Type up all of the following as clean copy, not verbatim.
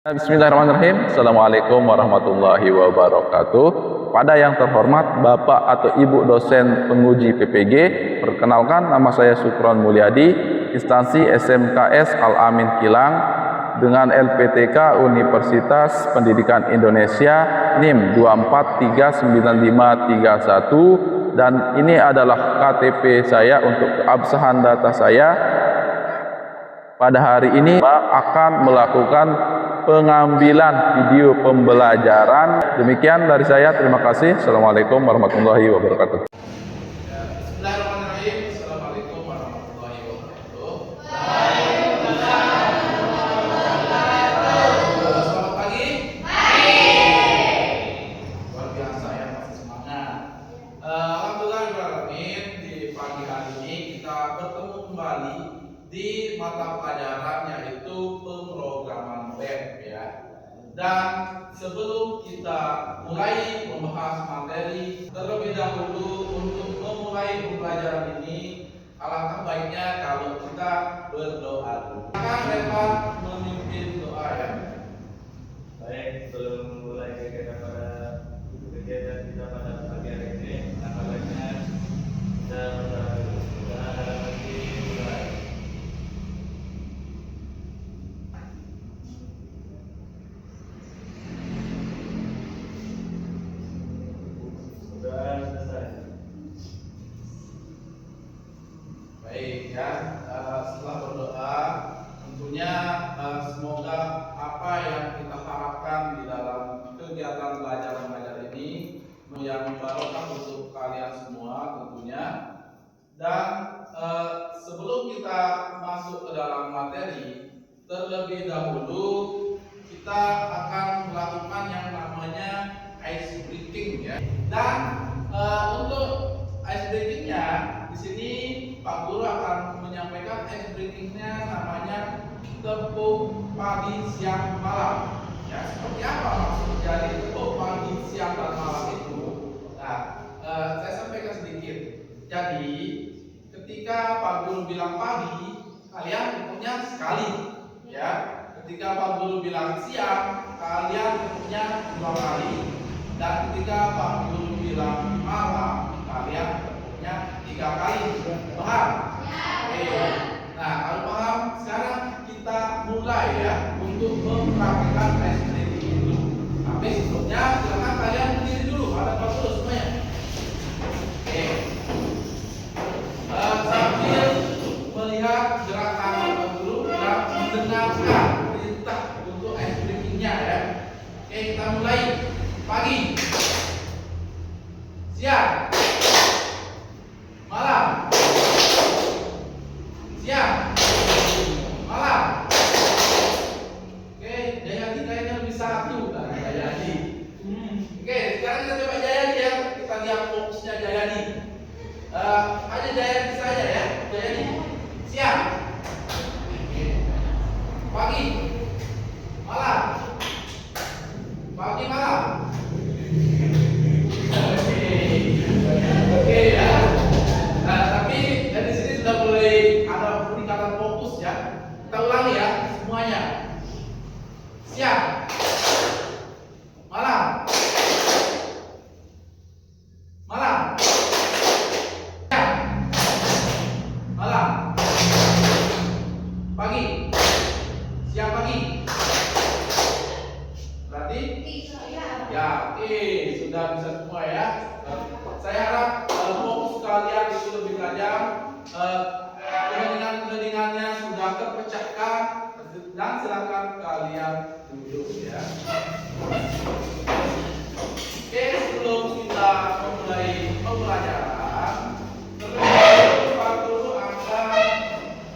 Bismillahirrahmanirrahim. Assalamualaikum warahmatullahi wabarakatuh. Pada yang terhormat Bapak atau Ibu dosen penguji PPG, perkenalkan nama saya Sukron Mulyadi, instansi SMKS Al-Amin Kilang dengan LPTK Universitas Pendidikan Indonesia NIM 2439531, dan ini adalah KTP saya untuk keabsahan data saya. Pada hari ini akan melakukan pengambilan video pembelajaran. Demikian dari saya, terima kasih. Assalamualaikum warahmatullahi wabarakatuh. Bismillahirrahmanirrahim. Assalamualaikum warahmatullahi wabarakatuh. Selamat pagi. Luar biasa ya, masih semangat. Alhamdulillah di pagi hari ini kita bertemu kembali di mata pelajaran yaitu pemrograman web ya. Dan sebelum kita mulai membahas materi, terlebih dahulu untuk memulai pembelajaran ini, alangkah baiknya kalau kita berdoa dulu. Akan Revan memimpin doa ya. Baik, sebelum mulai kegiatan kita pada pagi hari ini, alangkah baiknya kita berdoa dulu. Kita dalam hati mulai. Sudah selesai. Baik ya, setelah berdoa tentunya semoga apa yang kita harapkan di dalam kegiatan belajar mengajar ini yang barokah untuk kalian semua tentunya. Dan sebelum kita masuk ke dalam materi, terlebih dahulu kita akan melakukan yang namanya ice breaking ya. Dan untuk ice breakingnya di sini Pak Guru akan menyampaikan ice breakingnya namanya tepuk pagi siang malam. Ya, seperti apa maksud dari tepuk pagi siang dan malam itu? Nah, saya sampaikan sedikit. Jadi, ketika Pak Guru bilang pagi, kalian hitungnya sekali, ya. Ketika Pak Guru bilang siang, kalian hitungnya 2 kali. Dan ketika Pak Guru bilang malam, kalian hitungnya 3 kali. Paham? Oke. Nah, kalau paham, sekarang kita mulai ya untuk mempraktikkan ice breaking itu. Tapi sebelumnya silakan kalian berdiri dulu, ada Pak Guru semuanya. Oke. Sambil melihat gerakan Pak Guru dan mendengarkan perintah untuk ice breakingnya ya. Oke, kita mulai. Pagi, siang, malam, siang, malam. Oke, Jayadi kayaknya lebih satu kan Jayadi. Oke, sekarang kita coba Jayadi ya. Kita lihat fokusnya Jayadi. Aja Jayadi saja ya. Jayadi, siang, pagi, malam, pagi malam. Oke ya. Nah, tapi dari sini sudah mulai ada peningkatan fokus ya. Kita ulangi ya semuanya. Siang, malam, malam, siang, malam, pagi, siang pagi. Berarti ya, oke, sudah bisa semua ya. Saya harap fokus kalian itu lebih tajam, keheningannya sudah terpecahkan, dan silakan kalian duduk ya. Oke, sebelum kita memulai pembelajaran, terlebih dahulu Pak Guru akan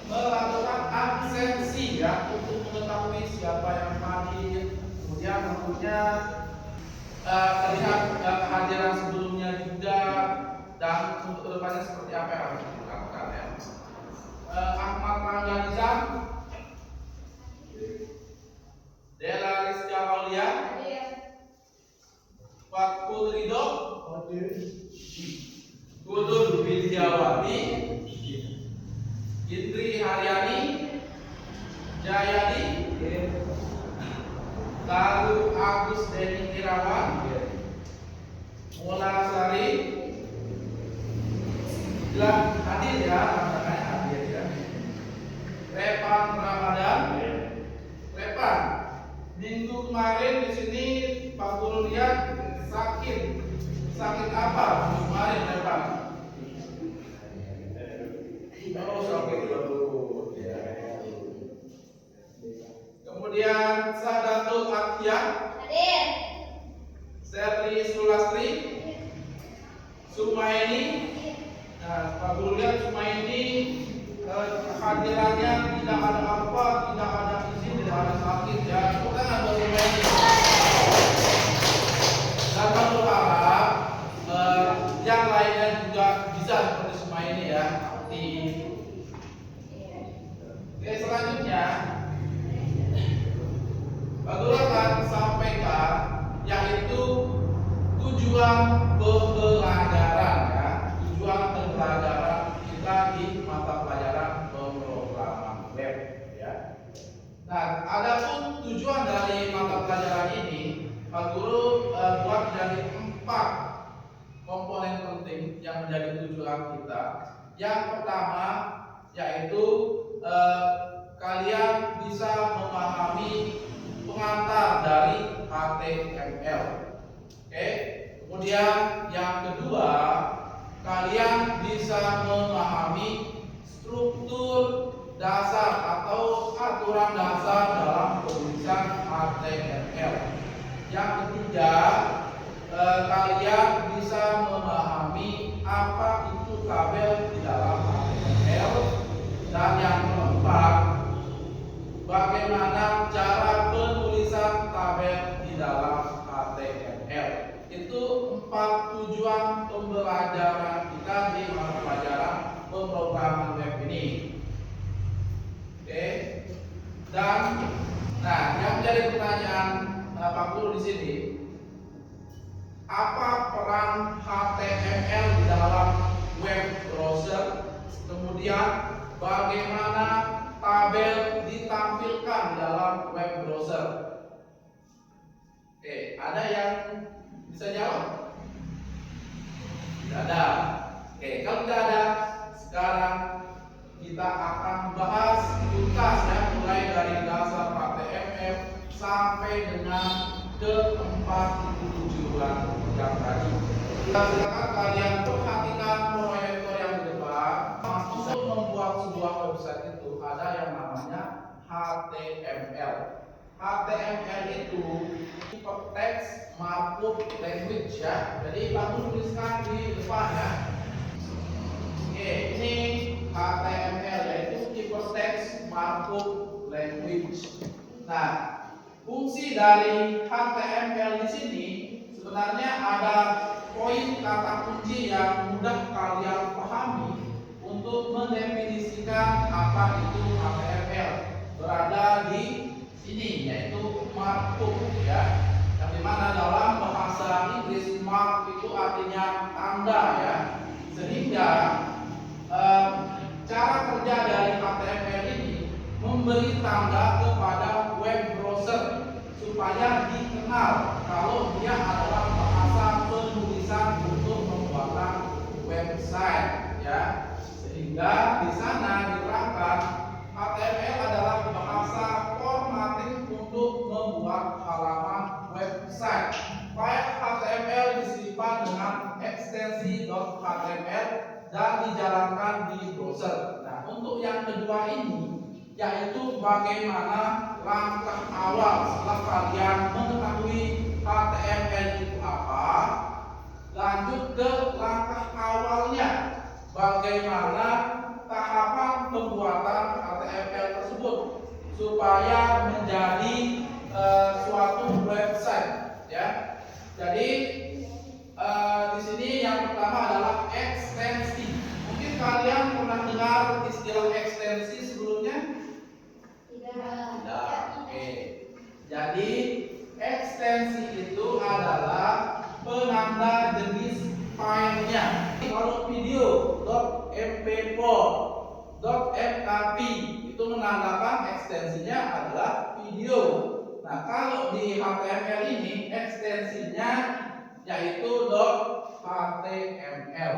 melakukan absensi ya untuk mengetahui siapa yang hadir. Kemudian tentunya terlihat kehadiran sebelumnya juga, dan untuk kedepannya seperti apa yang harus dilakukan ya. Ahmad Rangga Nizam, Dela Rizka Aulia, Fakul Ridho, Kudul Widyawati, Indri Haryani, Jayadi, lalu Agus Deni Irawan, Mula Sari, bilang hadir ya, makanya hadir ya. Repan Ramadan, Repan. Minggu kemarin di sini Pak Guru lihat sakit apa? Minggu kemarin Repan. Oh, sakit perut. Ya. Kemudian Sadatul Akyah, Hadir. Serli Sulastri, Sumaini. Nah, Pak Guru lihat Sumaini kehadirannya tidak ada apa, tidak ada izin, tidak ada sakit ya. Bukan ada Sumaini. Dan Pak Guru harap yang lainnya juga bisa seperti Sumaini ya. Oke, selanjutnya Pak Guru akan sampaikan yaitu tujuan pembelajaran ya, tujuan pembelajaran kita di mata pelajaran pemrograman web ya. Nah, adapun tujuan dari mata pelajaran ini Pak Guru buat dari 4 komponen penting yang menjadi tujuan kita. Yang pertama yaitu kalian bisa memahami pengantar dari HTML. Oke. Kemudian yang kedua, kalian bisa memahami struktur dasar atau aturan dasar dalam penulisan HTML. Yang ketiga, kalian bisa memahami apa itu tabel di dalam HTML. Dan yang keempat, bagaimana cara penulisan tabel di dalam HTML. Itu 4 tujuan pembelajaran kita di mata pelajaran pemrograman web ini. Oke. Dan yang menjadi pertanyaan Pak Guru di sini, apa peran HTML di dalam web browser? Kemudian bagaimana tabel ditampilkan di dalam web browser? Oke, ada yang bisa jawab? Tidak ada. Oke, kalau tidak ada, sekarang kita akan bahas tuntas ya, mulai dari dasar HTML sampai dengan keempat tujuan yang tadi. Silakan kalian perhatikan proyektor yang di depan. Untuk membuat sebuah website itu ada yang namanya HTML. HTML itu Hypertext Markup Language ya. Jadi Pak Guru tuliskan di depan ya. Oke, ini HTML yaitu Hypertext Markup Language. Nah, fungsi dari HTML di sini sebenarnya ada poin kata kunci yang mudah kalian pahami untuk mendefinisikan apa itu HTML. Berada di sini yaitu markup ya. Yang dimana dalam bahasa Inggris mark itu artinya tanda ya. Sehingga cara kerja dari HTML ini memberi tanda kepada web browser supaya dikenal kalau dia adalah bahasa penulisan untuk pembuatan website ya. Sehingga di sana diterangkan HTML adalah bahasa formatting untuk membuat halaman website. File HTML disimpan dengan ekstensi .html dan dijalankan di browser. Nah, untuk yang kedua ini yaitu bagaimana langkah awal setelah kalian mengetahui HTML itu apa, lanjut ke langkah awalnya bagaimana tahapan pembuatan HTML tersebut supaya menjadi suatu website ya. Jadi di sini yang pertama adalah ekstensi. Mungkin kalian pernah dengar istilah ekstensi sebelumnya? Tidak. Oke. Jadi ekstensi itu adalah penanda jenis filenya. Kalau video .mp4, .mkp itu menandakan ekstensinya adalah video. Nah, Nah, kalau di HTML ini ekstensinya yaitu .html.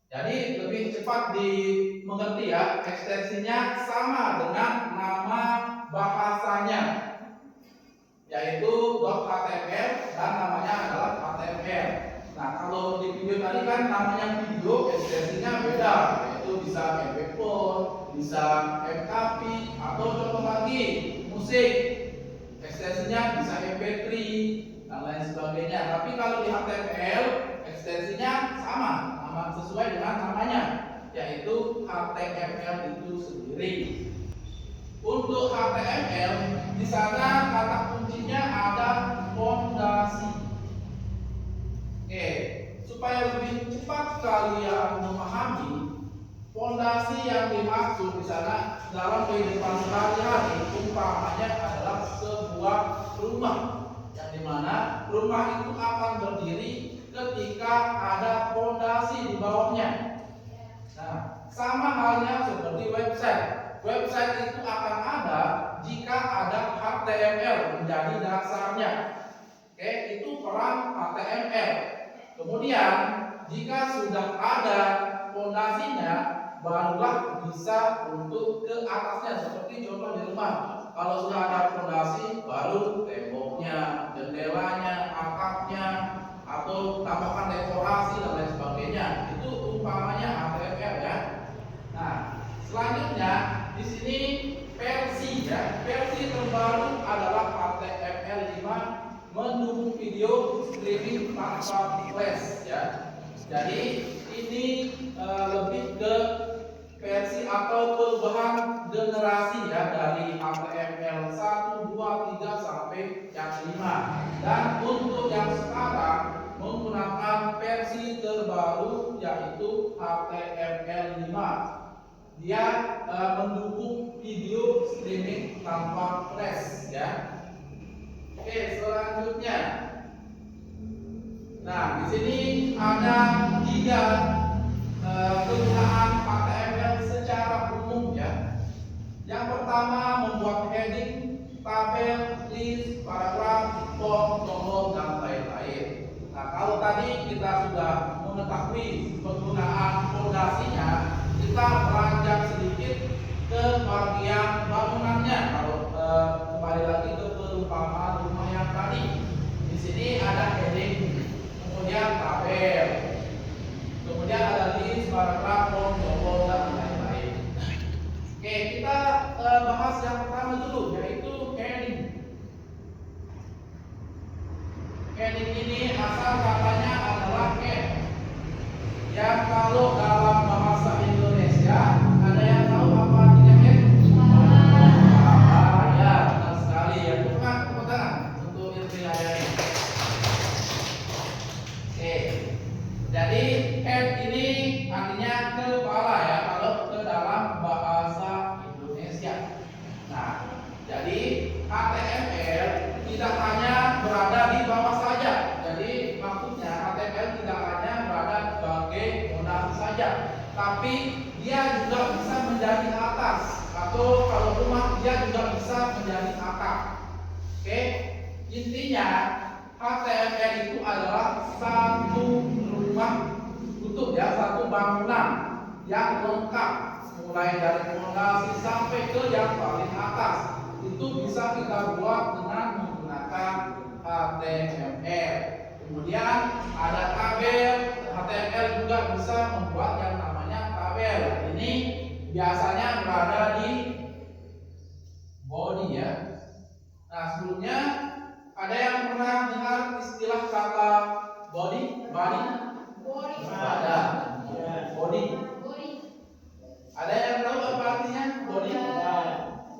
Jadi lebih cepat dimengerti ya, ekstensinya sama dengan nama bahasanya, yaitu .html dan namanya adalah HTML. Nah, kalau di video tadi kan namanya video, ekstensinya beda, yaitu bisa MP4, bisa MKV, atau contoh lagi musik, ekstensinya bisa MP3 dan lain sebagainya. Tapi kalau di HTML ekstensinya sama, nama sesuai dengan namanya, yaitu HTML itu sendiri. Untuk HTML di sana kata kuncinya ada fondasi. Oke, supaya lebih cepat kalian memahami fondasi yang dimaksud di sana dalam kehidupan sehari-hari, umpamanya adalah sebuah rumah, yang dimana rumah itu akan berdiri ketika ada fondasi di bawahnya. Nah, sama halnya seperti website. Website itu akan ada jika ada HTML menjadi dasarnya. Oke, itu peran HTML. Kemudian jika sudah ada fondasinya, barulah bisa untuk ke atasnya, seperti contoh di rumah. Kalau sudah ada fondasi, baru temboknya, jendelanya, atapnya, atau tambahkan dekorasi dan lain sebagainya. Itu umpamanya HTML ya. Nah, selanjutnya di sini versi ya. Versi terbaru adalah HTML 5 mendukung video streaming tanpa flash ya. Jadi ini lebih ke versi atau perubahan generasi ya, dari HTML 1, 2, 3 sampai yang 5. Dan untuk yang sekarang menggunakan versi terbaru yaitu HTML 5. Dia mendukung video streaming tanpa flash ya. Oke, selanjutnya. Nah, di sini ada 3 kegunaan HTML secara umum ya. Yang pertama, membuat heading, tabel, list, paragraf, form, tombol, dan lain-lain. Nah, kalau tadi kita sudah mengetahui penggunaan fondasinya, kita beranjak sedikit ke bagian bangunannya. Kalau kembali lagi ke perumpamaan rumah yang tadi, di sini ada heading, kemudian tabel, kemudian ada list, paragraf, form, tombol, dan lain-lain. Oke, kita bahas yang pertama dulu, yaitu heading. Heading ini asal katanya adalah head, yang kalau dalam bahasa Indonesia ada yang tahu apa artinya head? Ya, benar sekali ya. Bukan tepuk tangan untuk Irfan Hayani. Oke, jadi head ini artinya kepala ya, kalau ke dalam bahasa Indonesia. Nah, jadi HTML tidak hanya berada di bawah saja. Jadi maksudnya HTML tidak hanya berada sebagai fondasi saja, tapi dia juga bisa menjadi atas, atau kalau rumah dia juga bisa menjadi atap. Oke, intinya HTML itu adalah satu rumah utuh ya, satu bangunan yang lengkap, mulai dari fondasi sampai ke yang paling atas. Itu bisa kita buat dengan menggunakan HTML. Kemudian ada tabel, HTML juga bisa membuat yang namanya tabel. Ini biasanya berada di body ya. Nah, sebelumnya ada yang pernah dengar istilah kata body? Badan. Body. Ada yang tahu apa artinya body?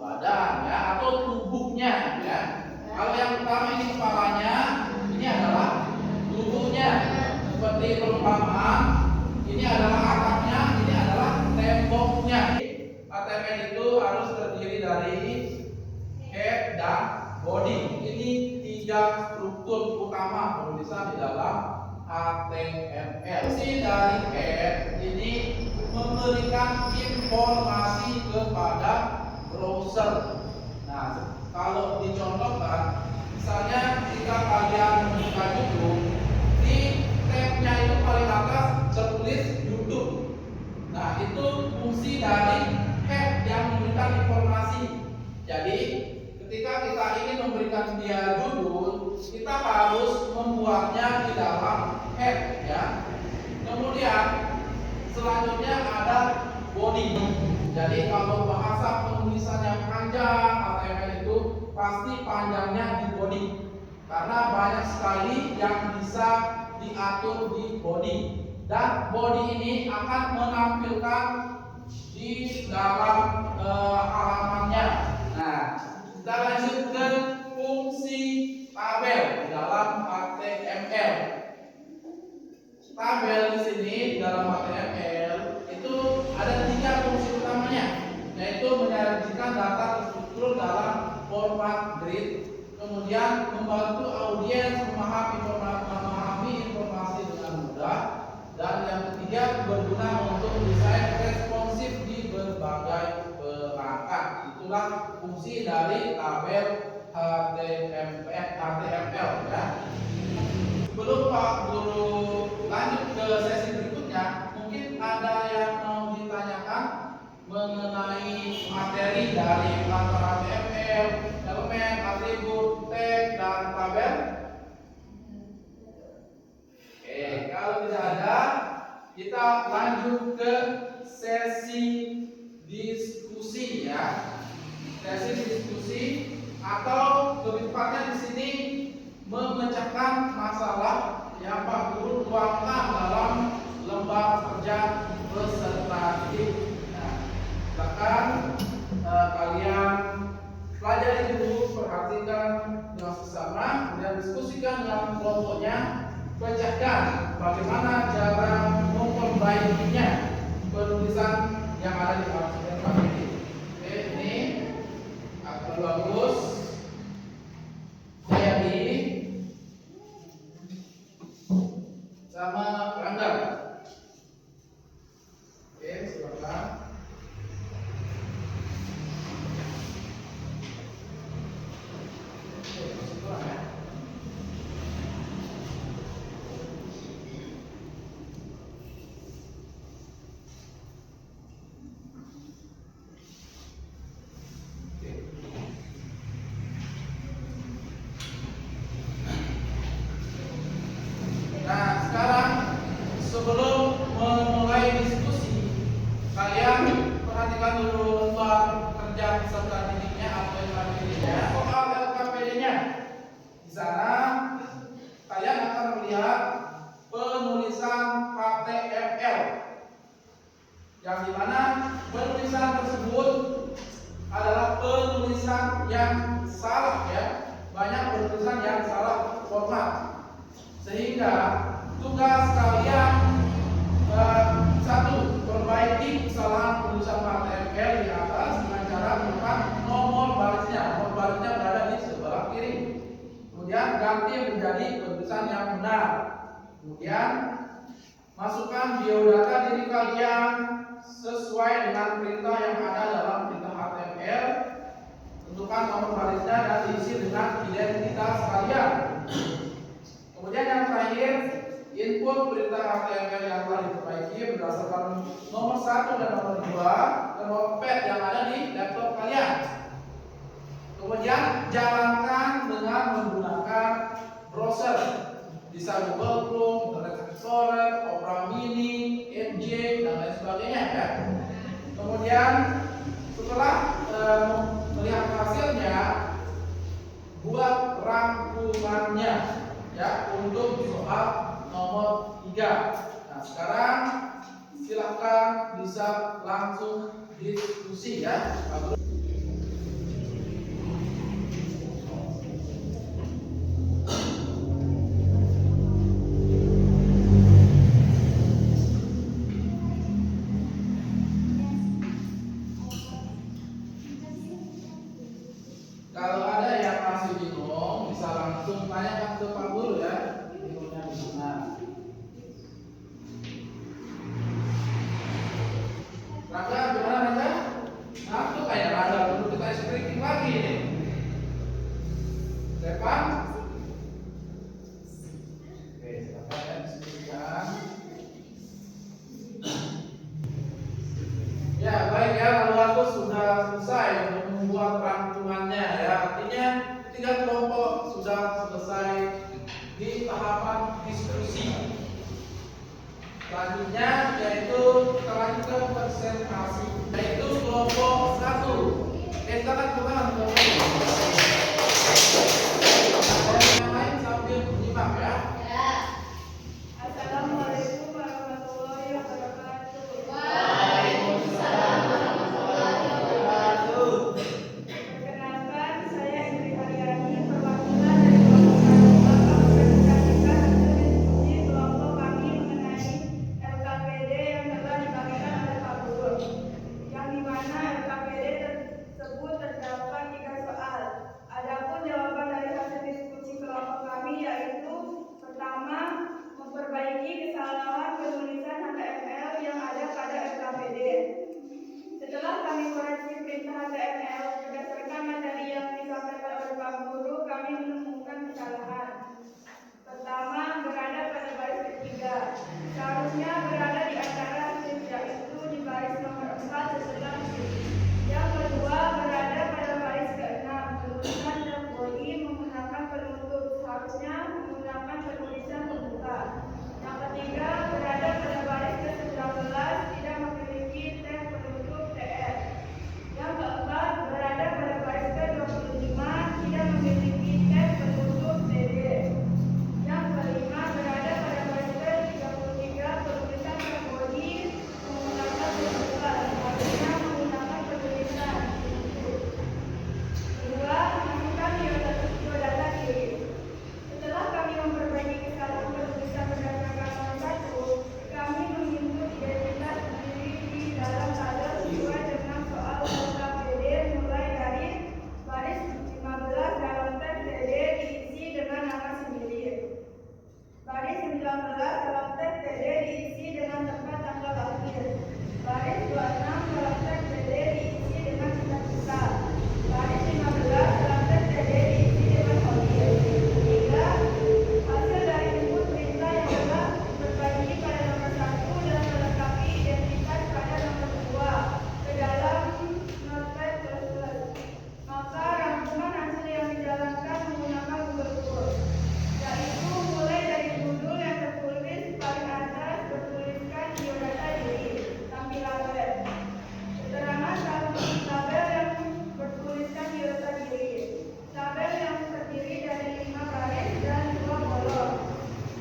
Badan ya, atau tubuhnya ya. Kalau yang pertama ini kepalanya, ini adalah tubuhnya. Seperti perumpamaan, ini adalah atapnya, ini adalah temboknya. HTML itu harus terdiri dari head dan body. Ini 3 struktur utama penulisan di dalam HTML. Fungsi dari head ini memberikan informasi kepada browser. Nah, kalau dicontohkan Misalnya jika kalian membuka YouTube, di tab-nya itu paling atas tertulis YouTube. Nah, itu fungsi dari tab yang memberikan informasi. Jadi ketika kita ingin memberikan dia judul, kita harus membuatnya di dalam tab, ya. Kemudian selanjutnya ada body. Jadi kalau bahasa penulisannya panjang, HTML itu pasti panjangnya di body, karena banyak sekali yang bisa diatur di body, dan body ini akan menampilkan di dalam halamannya. Nah, kita lanjut ke fungsi tabel di dalam HTML. Tabel di sini di dalam HTML itu ada 3 fungsi utamanya, yaitu menyajikan data terstruktur dalam format grid, kemudian membantu audiens memahami informasi dengan mudah, dan yang ketiga berguna untuk desain responsif di berbagai perangkat. Itulah fungsi dari tabel HTML, ya. Sebelum Pak Guru lanjut ke sesi berikutnya, mungkin ada yang mau ditanyakan mengenai materi dari antara HTML, elemen, atribut, tag, dan tabel. Oke, kalau tidak ada, kita lanjut ke sesi diskusi, ya. Sesi diskusi, atau lebih tepatnya di sini memecahkan masalah yang Pak Guru tuangkan dalam lembar kerja peserta didik. Nah, silakan kalian pelajari dulu, perhatikan dengan sesama, dan diskusikan dengan kelompoknya. Pecahkan bagaimana cara memperbaikinya penulisan yang ada di dalam ini. Oke, ini agak bagus. Jadi sama Rangga. Oke, silakan. Nah, sekarang sebelum memulai diskusi, kalian perhatikan dulu lembar kerja peserta didiknya atau LKPD-nya. Soal LKPD-nya, di sana kalian akan melihat penulisan HTML, yang dimana penulisan tersebut adalah penulisan yang salah, ya. Banyak penulisan yang salah format, sehingga tugas kalian satu, perbaiki kesalahan penulisan HTML di atas dengan cara menekan nomor barisnya. Nomor barisnya berada di sebelah kiri. Kemudian ganti menjadi penulisan yang benar. Kemudian masukkan biodata diri kalian sesuai dengan perintah yang ada dalam perintah HTML. Tentukan nomor barisnya dan diisi dengan identitas kalian. Kemudian yang terakhir, input perintah HTML yang telah diperbaiki berdasarkan nomor 1 dan nomor 2 ke notepad yang ada di laptop kalian. Kemudian jalankan dengan menggunakan browser, bisa Google Chrome, Internet Explorer, Opera Mini, Edge, dan lain sebagainya, ya. Kemudian setelah melihat hasilnya, buat rangkumannya, ya, untuk soal nomor 3. Nah, sekarang silahkan bisa langsung diskusi, ya. Kalau ada yang masih bingung, bisa langsung tanyakan ke Pak Guru, ya. Bingungnya di mana? Rangga, gimana Rangga? Ngantuk kayak Rangga, perlu kita screening lagi nih. Depan? sudah selesai di tahapan diskusi. Selanjutnya yaitu kita lanjutkan presentasi, yaitu kelompok 1. Silakan kelompok. Yang lain sambil menyimak ya. Assalamualaikum warahmatullahi wabarakatuh. Perkenalkan, saya Indri Haryani, perwakilan dari kelompok mempresentasikan hasil diskusi kelompok kami mengenai LKPD yang telah dibagikan oleh Pak Guru, yang dimana LKPD tersebut terdapat 3 soal. Adapun jawaban dari hasil diskusi kelompok kami yaitu pertama, memperbaiki kesalahan penulisan HTML yang ada pada LKPD. Setelah kami koreksi perintah HTML berdasarkan materi yang disampaikan oleh Pak Guru, kami menemukan kesalahan. Pertama, berada pada baris ketiga. Seharusnya berada di antara shift, yaitu di baris nomor 4 setelah shift. Yang kedua, berada pada baris ke-6. Penulisan dan body menggunakan penutup, seharusnya menggunakan penulisan pembuka. Yang ketiga, berada pada baris ke-19, tidak memiliki tag penutup TF. Yang keempat, berada pada baris ke-25, tidak memiliki tag penutup TD. Yang kelima, berada pada baris ke-33, penulisan dan body menggunakan pembuka, seharusnya menggunakan penulisan penutup. Kedua, menemukan biodata diri. Setelah kami memperbaiki kesalahan penulisan berdasarkan nomor 1, kami menginput identitas diri di dalam tabel sesuai dengan soal LKPD mulai dari baris 15 dalam tab TD diisi dengan nama sendiri. Baris 19 dalam tab TD diisi dengan tempat tanggal lahir. Baris 26 dalam tab TD diisi dengan cita-cita. Baris 15 dalam tab TD diisi dengan hobi. Ketiga, hasil dari input perintah yang telah diperbaiki pada nomor 1 dan melengkapi identitas pada nomor 2 ke dalam Notepad++. Maka rangkuman hasil yang dijalankan menggunakan Google Form, yaitu mulai dari judul yang tertulis paling atas bertuliskan biodata diri, tampilan web. Keterangan tabel yang bertuliskan biodata diri. Tabel yang terdiri dari 5 baris dan 2 kolom.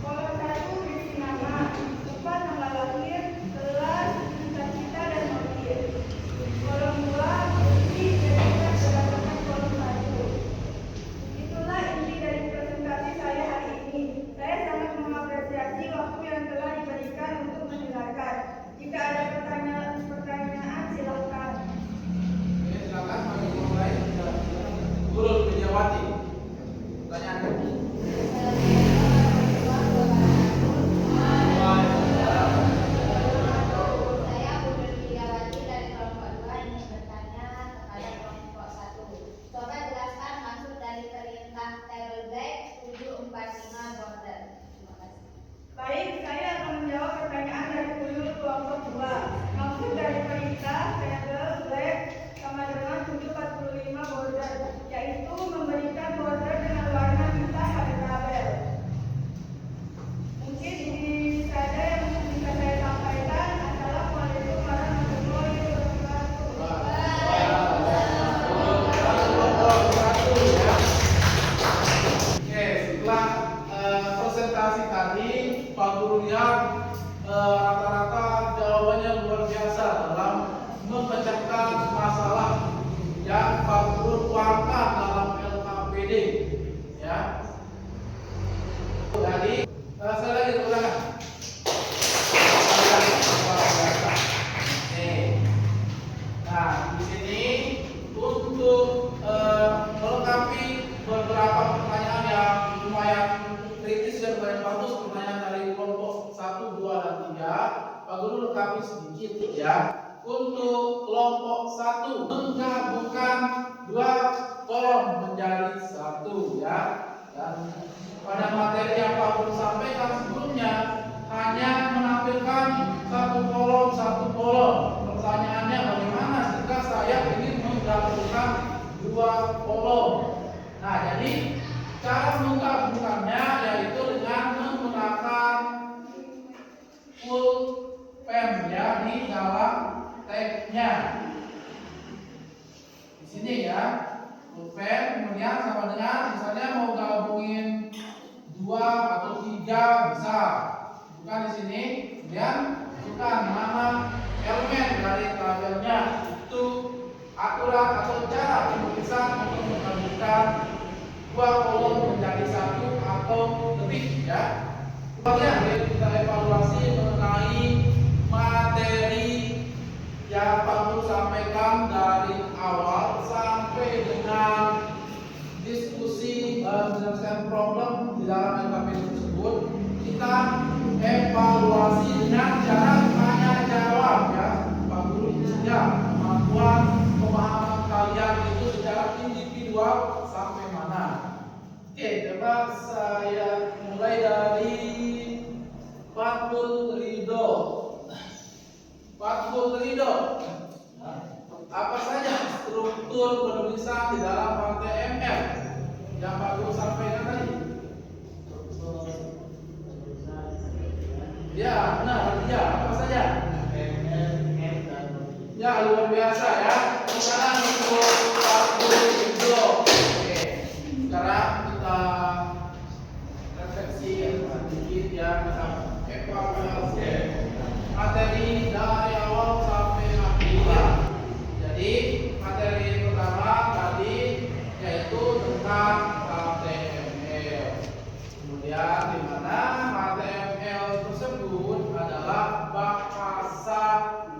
Kolom 1 berisi nama, 4 tanggal lahir, kelas, cita-cita dan hobi. Kolom 2 berisi identitas berdasarkan kolom 1. Itulah inti dari presentasi saya hari ini. Saya sangat mengapresiasi waktu yang telah diberikan untuk mendengarkan. Jika ada pertanyaan silakan. Oke, silakan bagi mulai. Guru Widiawati. Pertanyaan. Saya Budi Widiawati dari kelompok 2 ingin bertanya kepada kelompok 1. Coba jelaskan maksud dari perintah table break 745 border. Terima kasih. Baik, saya akan menjawab pertanyaan dari guru kelompok 2. Maksud dari perintah table black sama dengan 745 border, yaitu memberikan border dengan warna hitam pada tabel. Mungkin ini saja yang bisa saya sampaikan. Assalamualaikum warahmatullahi wabarakatuh. Oke, setelah presentasi tadi, Pak Guru lihat rata-rata jawabannya luar biasa dalam memecahkan masalah yang Pak Guru tuangkan dalam LKPD. Ya. Jadi, saya lagi ulangan. Nah, di sini untuk melengkapi beberapa pertanyaan yang lumayan kritis dan lumayan bagus, pertanyaan dari kelompok 1, 2, dan 3, Pak Guru lengkapi sedikit ya. Untuk kelompok 1 menggabungkan 2 kolom menjadi 1 ya. Dan pada materi yang Pak Guru sampaikan sebelumnya hanya menampilkan 1 kolom 1 kolom. Pertanyaannya bagaimana jika saya ingin menggabungkan 2 kolom? Nah, jadi Cara menggabungkannya yaitu dengan menggunakan pulpen ya di dalam tagnya. Di sini ya, pulpen kemudian sama dengan misalnya mau gabungin 2 atau 3 bisa. Bukan di sini, kemudian masukkan nama elemen dari tabelnya, itu aturan atau cara penulisan untuk menggabungkan 2 kolom menjadi 1 atau lebih ya. Kemudian kita evaluasi mengenai materi yang Pak Guru sampaikan dari awal sampai dengan diskusi menyelesaikan problem di dalam LKP tersebut. Kita evaluasi dengan cara tanya jawab ya. Pak Guru ya, kemampuan pemahaman kalian itu secara individual sampai mana. Oke, coba saya mulai dari Fathul Ridho. Fathul Ridho, apa saja struktur penulisan di dalam HTML yang Pak Guru sampaikan tadi? Ya, benar. Ya, apa saja? Ya, luar biasa ya. Sekarang untuk Fathul Ridho. Oke, sekarang kita refleksi sedikit ya, kita evaluasi materi dari awal sampai akhir. Jadi materi pertama tadi yaitu tentang HTML. Kemudian di mana HTML tersebut adalah bahasa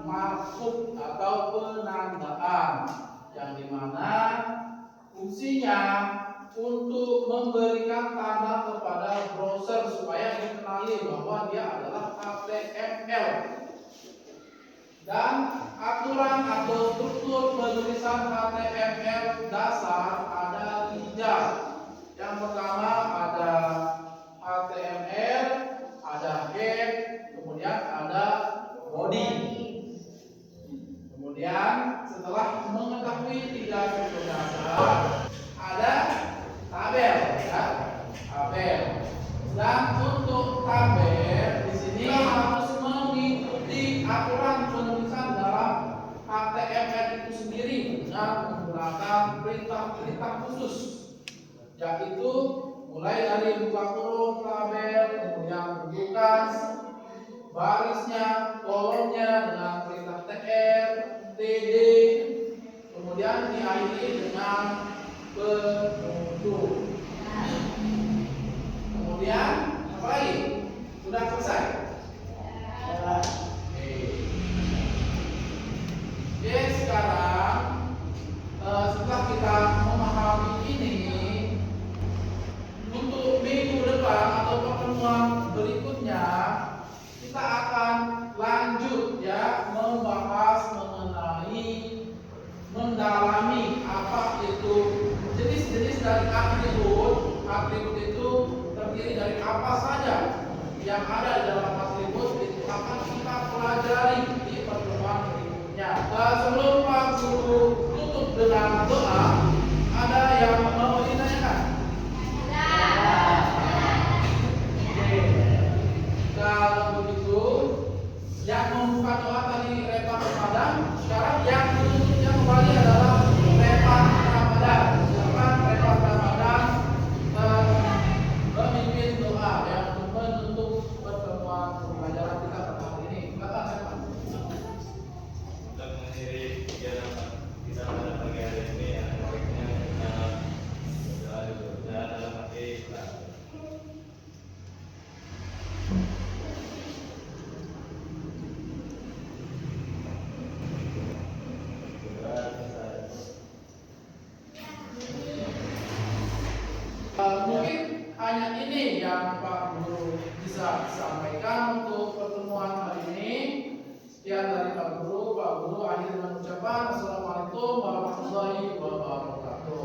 markup atau penandaan yang dimana fungsinya untuk memberikan tanda kepada browser supaya dikenali bahwa dia adalah HTML. Dan aturan atau struktur penulisan HTML dasar ada 3. Yang pertama ada HTML, ada head, kemudian ada body. Kemudian setelah mengetahui 3 struktur dasar, ada tabel ya, tabel. Dan untuk tabel di sini harus mengikuti aturan penulisan dalam HTML itu sendiri dengan menggunakan perintah-perintah khusus, yaitu mulai dari buka kurung tabel, kemudian bentukan barisnya, kolomnya dengan perintah tr, td, kemudian diakhiri dengan penutup. Kemudian apa lagi? Sudah selesai? Oke, sekarang setelah kita memahami ini, untuk minggu depan atau pertemuan berikutnya kita akan lanjut ya membahas mengenai mendalami apa itu jenis-jenis dari atribut. Atribut itu terdiri dari apa saja yang ada di dalam atribut, itu akan kita pelajari di pertemuan berikutnya. Sebelum Pak Guru tutup dengan doa, ada yang mau ditanyakan? Kalau begitu, yang membuka doa tadi Repa Ramadan, sekarang yang menutupnya kembali adalah Repa Ramadan. Silakan Repa Ramadan memimpin doa yang menutup pertemuan pembelajaran kita pada hari ini. Silakan Repa. Untuk mengakhiri kegiatan kita pada pagi hari ini, yang baiknya berdoa dulu dan dalam hati ikhlas. Mungkin hanya ini yang Pak Guru bisa sampaikan untuk pertemuan hari ini. Sekian dari Pak Guru. Pak Guru akhir dengan ucapan Assalamualaikum warahmatullahi wabarakatuh.